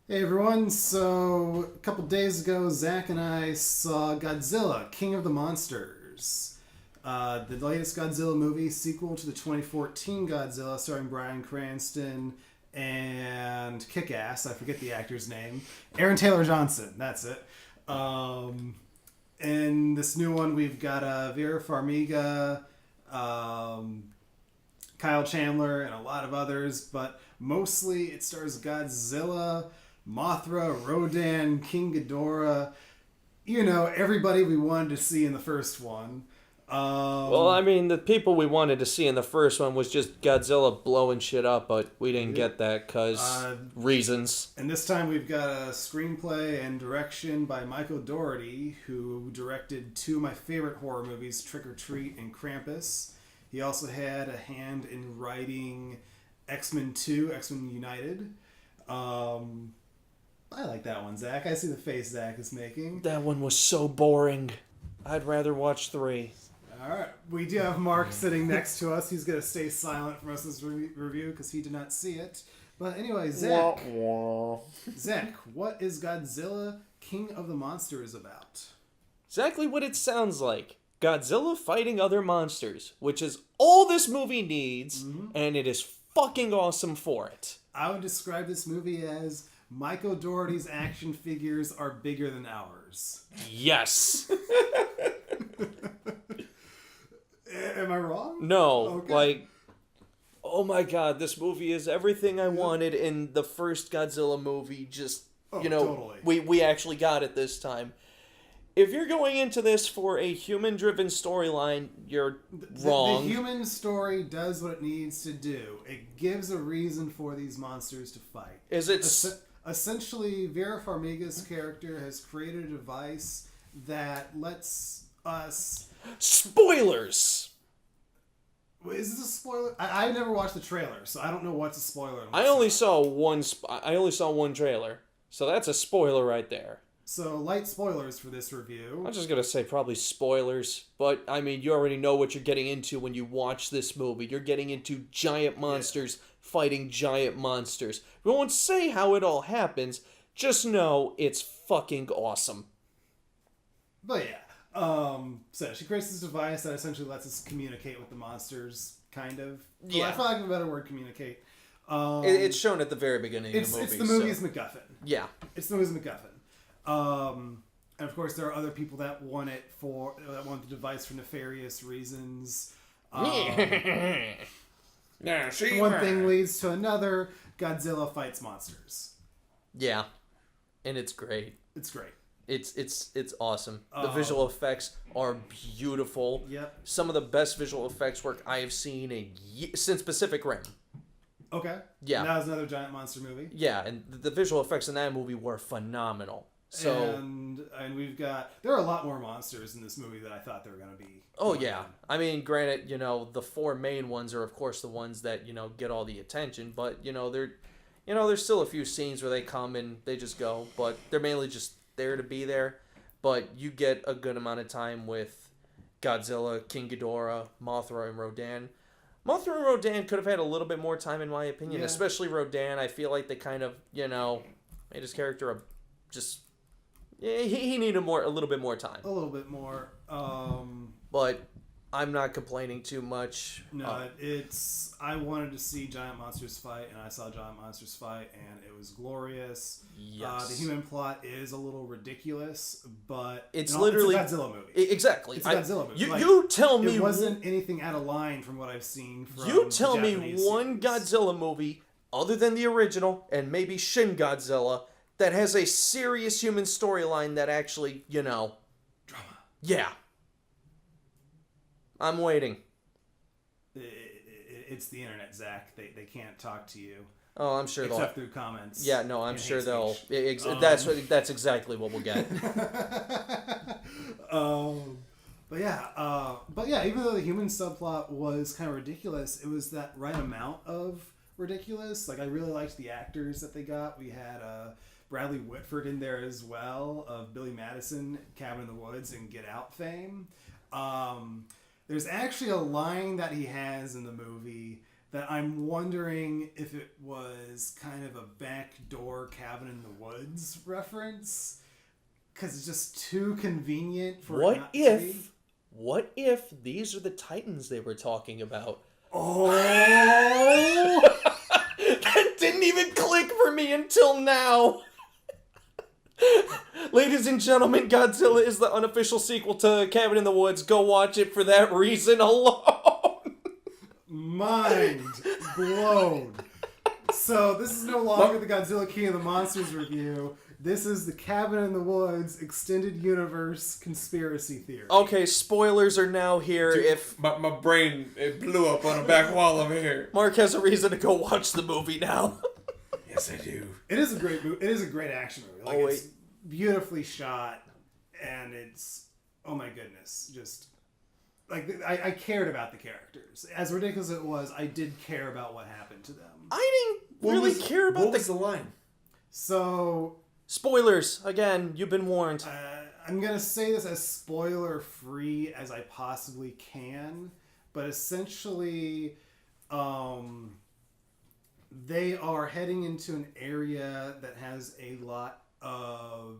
Hey everyone, so a couple days ago, Zack and I saw Godzilla, King of the Monsters. The latest Godzilla movie, sequel to the 2014 Godzilla, starring Bryan Cranston and Kick-Ass, I forget the actor's name, Aaron Taylor Johnson, that's it. In this new one, we've got Vera Farmiga, um, Kyle Chandler, and a lot of others, but mostly it stars Godzilla, Mothra, Rodan, King Ghidorah. You know, everybody we wanted to see in the first one. Well, Um, I mean, the people we wanted to see in the first one was just Godzilla blowing shit up, but we didn't yeah. get that because reasons. and this time we've got a screenplay and direction by Michael Dougherty, who directed two of my favorite horror movies, Trick or Treat and Krampus. He also had a hand in writing X-Men 2, X-Men United. I like that one, Zach. I see the face Zach is making. That one was so boring. I'd rather watch 3. All right. We do have Mark sitting next to us. He's going to stay silent for most of this review because he did not see it. But anyway, Zach. Zach, what is Godzilla King of the Monsters about? Exactly what it sounds like. Godzilla fighting other monsters, which is all this movie needs, and it is fucking awesome for it. I would describe this movie as Michael Dougherty's action figures are bigger than ours. Yes. Am I wrong? No, Okay. oh my god, this movie is everything I wanted in the first Godzilla movie. Just, Totally. we actually got it this time. If you're going into this for a human-driven storyline, you're wrong. The human story does what it needs to do. It gives a reason for these monsters to fight. Is it... Essentially, Vera Farmiga's character has created a device that lets us... Spoilers! Is this a spoiler? I never watched the trailer, so I don't know what's a spoiler. And I what's only not. saw one. I only saw one trailer, so that's a spoiler right there. So, light spoilers for this review. I'm just gonna say probably spoilers, but I mean you already know what you're getting into when you watch this movie. You're getting into giant monsters fighting giant monsters. We won't say how it all happens. Just know it's fucking awesome. But yeah. So she creates this device that essentially lets us communicate with the monsters, kind of. Well, Yeah. I feel like a better word, communicate. It's shown at the very beginning of the movie. It's the movie's so. MacGuffin. Yeah. It's the movie's MacGuffin. And of course, there are other people that want the device for nefarious reasons. Yeah, One thing leads to another. Godzilla fights monsters. Yeah, and it's great. It's great. It's awesome. The visual effects are beautiful. Yep. Some of the best visual effects work I have seen since Pacific Rim. Okay. Yeah. And that was another giant monster movie. Yeah, and the visual effects in that movie were phenomenal. So and we've got there are a lot more monsters in this movie than I thought there were going to be. oh yeah, I mean, granted, the 4 main ones are of course the ones that get all the attention, but there's still a few scenes where they come and they just go, but they're mainly just there to be there. But you get a good amount of time with Godzilla, King Ghidorah, Mothra, and Rodan. Mothra and Rodan could have had a little bit more time, in my opinion. Yeah. Especially Rodan. I feel like they kind of, made his character he needed a little bit more time. A little bit more. But I'm not complaining too much. No, I wanted to see giant monsters fight, and I saw giant monsters fight, and it was glorious. Yes. The human plot is a little ridiculous, but It's it's literally a Godzilla movie. Exactly. It's a Godzilla movie. You tell me it wasn't anything out of line from what I've seen from You tell the me Japanese one series. Godzilla movie other than the original and maybe Shin Godzilla that has a serious human storyline that actually, Drama. Yeah. I'm waiting. It's the internet, Zach. They can't talk to you. Oh, I'm sure except through comments. Yeah, no, I'm and sure hate they'll. speech. That's exactly what we'll get. But yeah, even though the human subplot was kind of ridiculous, it was that right amount of ridiculous. Like I really liked the actors that they got. We had Bradley Whitford in there as well, of Billy Madison, Cabin in the Woods, and Get Out fame. There's actually a line that he has in the movie that I'm wondering if it was kind of a backdoor Cabin in the Woods reference, because it's just too convenient for it not to be. What if these are the Titans they were talking about? Oh! That didn't even click for me until now. Ladies and gentlemen, Godzilla is the unofficial sequel to Cabin in the Woods. Go watch it for that reason alone. Mind blown. So this is no longer the Godzilla King of the Monsters review. This is the Cabin in the Woods extended universe conspiracy theory. Okay, spoilers are now here. Dude, If my brain, it blew up on the back wall over here. Mark has a reason to go watch the movie now. Yes, I do. It is a great movie. It is a great action movie. Like, Oh, it's beautifully shot, and it's, oh my goodness, just like I cared about the characters. As ridiculous as it was, I did care about what happened to them. I didn't really care about what was the line? So spoilers. Again, you've been warned. I'm gonna say this as spoiler free as I possibly can, but essentially, they are heading into an area that has a lot of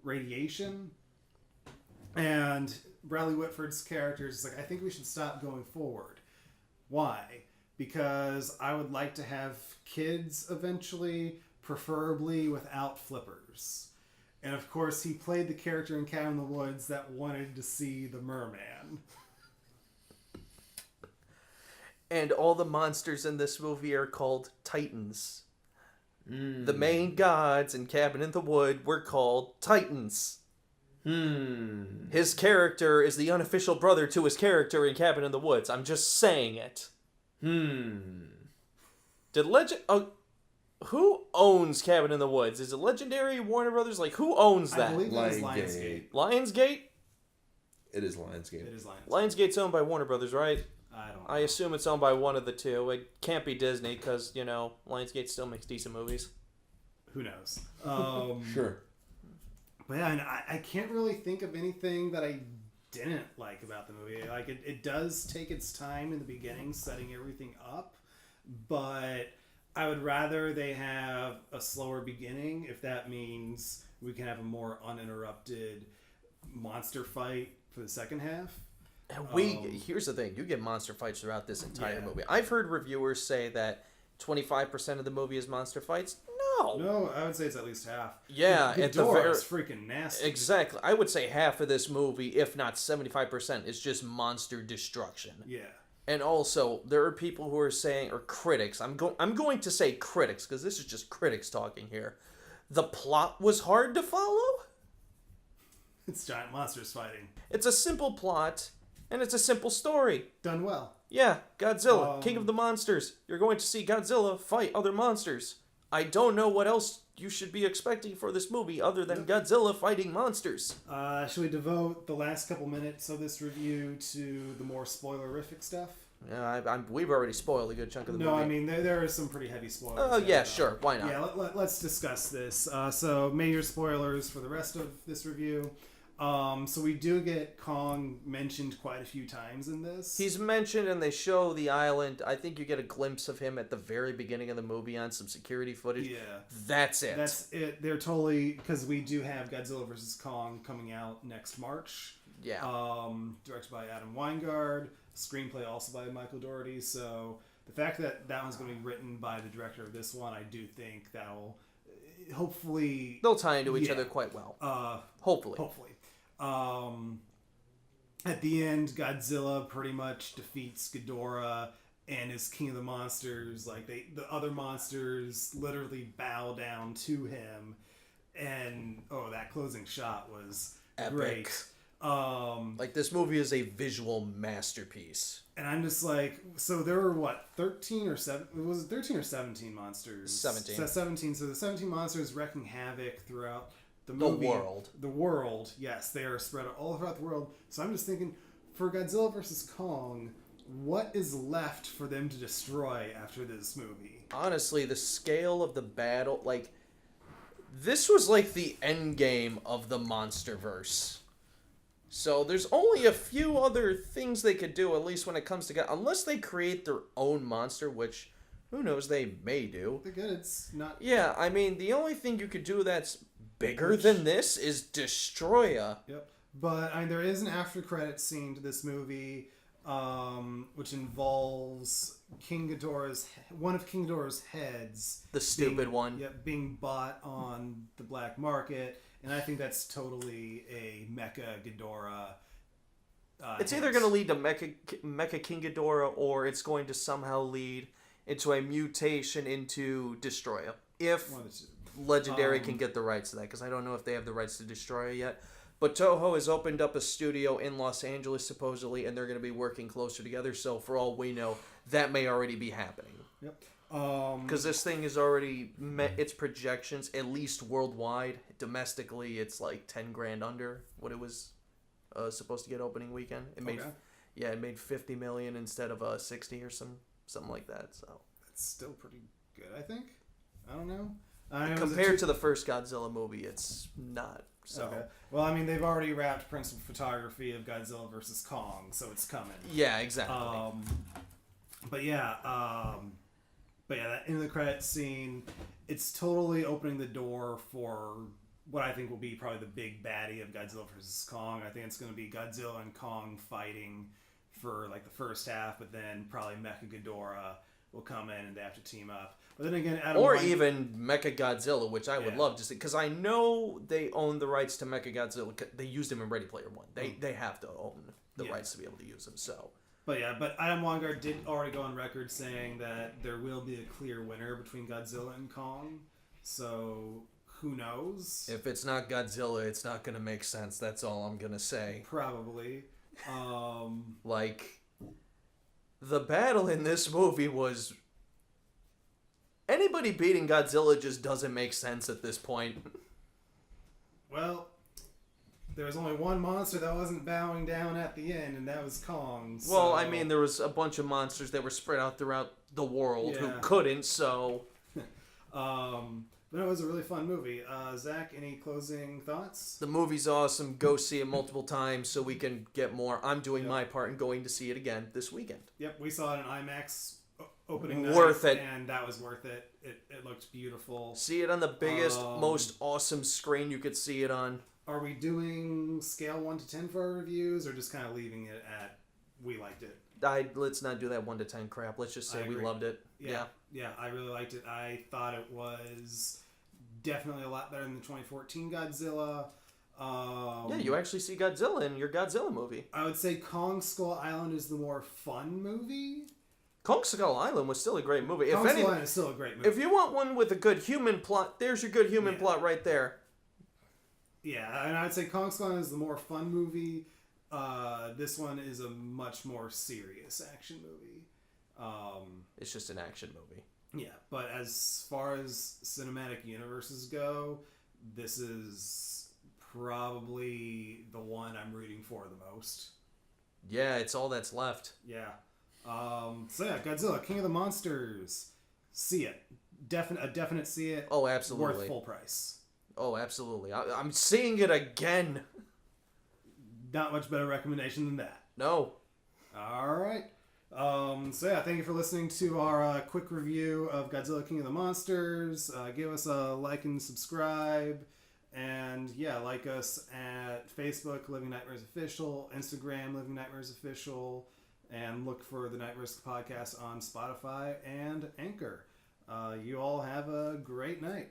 radiation, and Bradley Whitford's character is like, I think we should stop going forward. Why? Because I would like to have kids eventually, preferably without flippers. And of course, he played the character in Cabin in the Woods that wanted to see the merman. And all the monsters in this movie are called Titans. The main gods in Cabin in the Wood were called Titans. His character is the unofficial brother to his character in Cabin in the Woods. I'm just saying it. Did Legend... who owns Cabin in the Woods? Is it Legendary, Warner Brothers? Like, who owns that? I believe it is Lionsgate. Lionsgate. Lionsgate? It is Lionsgate. It is Lionsgate. Lionsgate's owned by Warner Brothers, right? I don't know. I assume it's owned by one of the two. It can't be Disney because, you know, Lionsgate still makes decent movies. Who knows? Sure. But yeah, and I can't really think of anything that I didn't like about the movie. Like, it does take its time in the beginning setting everything up, but I would rather they have a slower beginning if that means we can have a more uninterrupted monster fight for the second half. And here's the thing, you get monster fights throughout this entire Yeah. movie. I've heard reviewers say that 25% of the movie is monster fights. No, I would say it's at least half. Yeah, the at the door very is freaking nasty. exactly. I would say half of this movie, if not 75%, is just monster destruction. Yeah. And also, there are people who are saying, or critics. I'm going to say critics because this is just critics talking here. The plot was hard to follow. It's giant monsters fighting. It's a simple plot, and it's a simple story. Done well. Yeah, Godzilla, King of the Monsters. You're going to see Godzilla fight other monsters. I don't know what else you should be expecting for this movie other than Godzilla fighting monsters. Should we devote the last couple minutes of this review to the more spoilerific stuff? Yeah, we've already spoiled a good chunk of the movie. No, I mean, there are some pretty heavy spoilers. Oh, yeah, sure. Why not? Yeah, let's discuss this. So, major spoilers for the rest of this review. So we do get Kong mentioned quite a few times in this. He's mentioned and they show the island. I think you get a glimpse of him at the very beginning of the movie on some security footage. Yeah. That's it. That's it. They're totally... Because we do have Godzilla vs. Kong coming out next March. Yeah. Directed by Adam Weingard. Screenplay also by Michael Dougherty. So the fact that that one's going to be written by the director of this one, I do think that'll... Hopefully... They'll tie into each other quite well. Hopefully. At the end, Godzilla pretty much defeats Ghidorah and is king of the monsters. Like, the other monsters literally bow down to him. And, that closing shot was Epic. great. Like, this movie is a visual masterpiece. And I'm just like, so there were 13 or 17 monsters? 17. So 17. So the 17 monsters wreaking havoc throughout the movie. The world, yes. They are spread all throughout the world. So I'm just thinking, for Godzilla vs. Kong, what is left for them to destroy after this movie? Honestly, the scale of the battle, like, this was like the end game of the Monsterverse. So there's only a few other things they could do, at least when it comes to unless they create their own monster, which who knows, they may do. They're good. It's not. Yeah, I mean, the only thing you could do that's bigger than this is Destroya. Yep. But I mean, there is an after credit scene to this movie, which involves one of King Ghidorah's heads. The stupid one. Yep, being bought on the black market, and I think that's totally a Mecha Ghidorah. It's either going to lead to Mecha King Ghidorah, or it's going to somehow lead into a mutation into Destroya. If Legendary can get the rights to that, because I don't know if they have the rights to Destroya yet. But Toho has opened up a studio in Los Angeles, supposedly, and they're going to be working closer together. So, for all we know, that may already be happening. Yep. Because this thing has already met its projections, at least worldwide. Domestically, it's like 10 grand under what it was supposed to get opening weekend. It made, it made 50 million instead of 60 or something like that. So that's still pretty good, I think. I don't know. Compared to the first Godzilla movie, it's not. So. Okay. Well, I mean, they've already wrapped principal photography of Godzilla vs. Kong, so it's coming. Yeah, exactly. But yeah, that end of the credits scene, it's totally opening the door for what I think will be probably the big baddie of Godzilla vs. Kong. I think it's going to be Godzilla and Kong fighting for like the first half, but then probably Mecha Ghidorah will come in and they have to team up. But then again, even Mecha Godzilla, which I would love to see, because I know they own the rights to Mecha Godzilla. They used him in Ready Player One. They have to own the rights to be able to use him. So. But Adam Wingard did already go on record saying that there will be a clear winner between Godzilla and Kong. So who knows? If it's not Godzilla, it's not going to make sense. That's all I'm going to say. Probably. The battle in this movie was... Anybody beating Godzilla just doesn't make sense at this point. Well, there was only one monster that wasn't bowing down at the end, and that was Kong. So... Well, I mean, there was a bunch of monsters that were spread out throughout the world who couldn't, so... But it was a really fun movie. Zach, any closing thoughts? The movie's awesome. Go see it multiple times so we can get more. I'm doing my part and going to see it again this weekend. Yep, we saw it in IMAX opening night. Worth it. And that was worth it. It looked beautiful. See it on the biggest, most awesome screen you could see it on. Are we doing scale 1 to 10 for our reviews, or just kind of leaving it at we liked it? Let's not do that 1 to 10 crap. Let's just say we loved it. Yeah, I really liked it. I thought it was definitely a lot better than the 2014 Godzilla. You actually see Godzilla in your Godzilla movie. I would say Kong Skull Island is the more fun movie. Kong Skull Island was still a great movie. Kong Skull Island is still a great movie. If you want one with a good human plot, there's your good human plot right there. Yeah, and I'd say Kong Skull Island is the more fun movie. This one is a much more serious action movie. It's just an action movie. Yeah, but as far as cinematic universes go, this is probably the one I'm rooting for the most. Yeah, it's all that's left. Yeah. Godzilla, King of the Monsters. See it. A definite see it. Oh, absolutely. Worth full price. Oh, absolutely. I'm seeing it again. Not much better recommendation than that. No. All right. Thank you for listening to our quick review of Godzilla King of the Monsters. Give us a like and subscribe. And like us at Facebook, Living Nightmares Official, Instagram, Living Nightmares Official, and look for the Night Risk Podcast on Spotify and Anchor. You all have a great night.